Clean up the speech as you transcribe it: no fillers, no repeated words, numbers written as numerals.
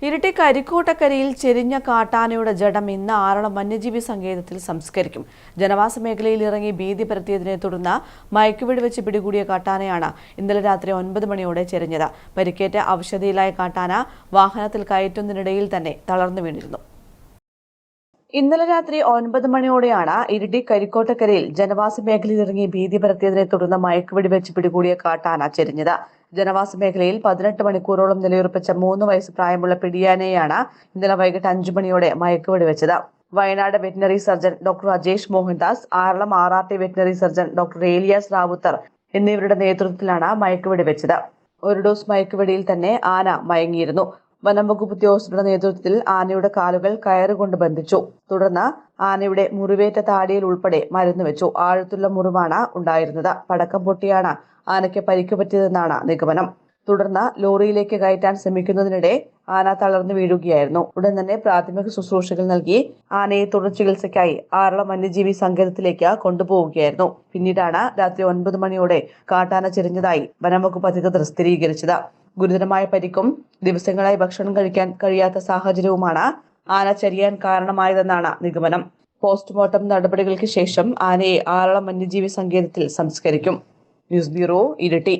ഇരിട്ടി കരിക്കോട്ടക്കരയിൽ ചെരിഞ്ഞ കാട്ടാനയുടെ ജഡം ഇന്ന് ആറളം വന്യജീവി സങ്കേതത്തിൽ സംസ്കരിക്കും. ജനവാസ മേഖലയിൽ ഇറങ്ങി ഭീതി പരത്തിയതിനെ തുടർന്ന് മയക്കുവെടി വെച്ച് പിടികൂടിയ കാട്ടാനയാണ് ഇന്നലെ രാത്രി 9 മണിയോടെ ചെരിഞ്ഞത്. പരിക്കേറ്റ അവശതയിലായ കാട്ടാന വാഹനത്തിൽ കയറ്റുന്നതിനിടയിൽ തന്നെ തളർന്നു വീണിരുന്നു. ഇന്നലെ രാത്രി 9 മണിയോടെയാണ് ഇരിട്ടി കരിക്കോട്ടക്കരയിൽ ജനവാസ മേഖലയിൽ ഇറങ്ങി ഭീതി പരത്തിയതിനെ തുടർന്ന് മയക്കുവെടി വെച്ച് പിടികൂടിയ കാട്ടാന ചെരിഞ്ഞത്. ജനവാസ മേഖലയിൽ 18 മണിക്കൂറോളം നിലയുറപ്പിച്ച 3 വയസ്സ് പ്രായമുള്ള പിടിയാനയാണ് ഇന്നലെ വൈകിട്ട് 5 മണിയോടെ മയക്കുവെടി വെച്ചത്. Wayanad veterinary surgeon doctor Ajesh Mohandas, Aralam RRT veterinary surgeon doctor Elias Ravuthar എന്നിവരുടെ നേതൃത്വത്തിലാണ് മയക്കുവെടി വെച്ചത്. ഒരു ഡോസ് മയക്കുവെടിയിൽ തന്നെ ആന മയങ്ങിയിരുന്നു. വനംവകുപ്പ് ഉദ്യോഗസ്ഥരുടെ നേതൃത്വത്തിൽ ആനയുടെ കാലുകൾ കയറുകൊണ്ട് ബന്ധിച്ചു. തുടർന്ന് ആനയുടെ മുറിവേറ്റ താടിയിൽ ഉൾപ്പെടെ മരുന്ന് വെച്ചു. ആഴത്തുള്ള മുറിവാണ് ഉണ്ടായിരുന്നത്. പടക്കം പൊട്ടിയാണ് ആനയ്ക്ക് പരിക്ക് പറ്റിയതെന്നാണ് നിഗമനം. തുടർന്ന് ലോറിയിലേക്ക് കയറ്റാൻ ശ്രമിക്കുന്നതിനിടെ ആന തളർന്നു വീഴുകയായിരുന്നു. ഉടൻ തന്നെ പ്രാഥമിക ശുശ്രൂഷകൾ നൽകി ആനയെ തുടർ ചികിത്സയ്ക്കായി ആറളം വന്യജീവി സങ്കേതത്തിലേക്ക് കൊണ്ടുപോവുകയായിരുന്നു. പിന്നീടാണ് രാത്രി 9 മണിയോടെ കാട്ടാന ചെരിഞ്ഞതായി വനംവകുപ്പ് അധികൃതർ സ്ഥിരീകരിച്ചത്. ഗുരുതരമായ പരിക്കും ദിവസങ്ങളായി ഭക്ഷണം കഴിക്കാൻ കഴിയാത്ത സാഹചര്യവുമാണ് ആന ചരിയാൻ കാരണമായതെന്നാണ് നിഗമനം. പോസ്റ്റ്മോർട്ടം നടപടികൾക്ക് ശേഷം ആനയെ ആറളം വന്യജീവി സങ്കേതത്തിൽ സംസ്കരിക്കും. News bureau, Iritty.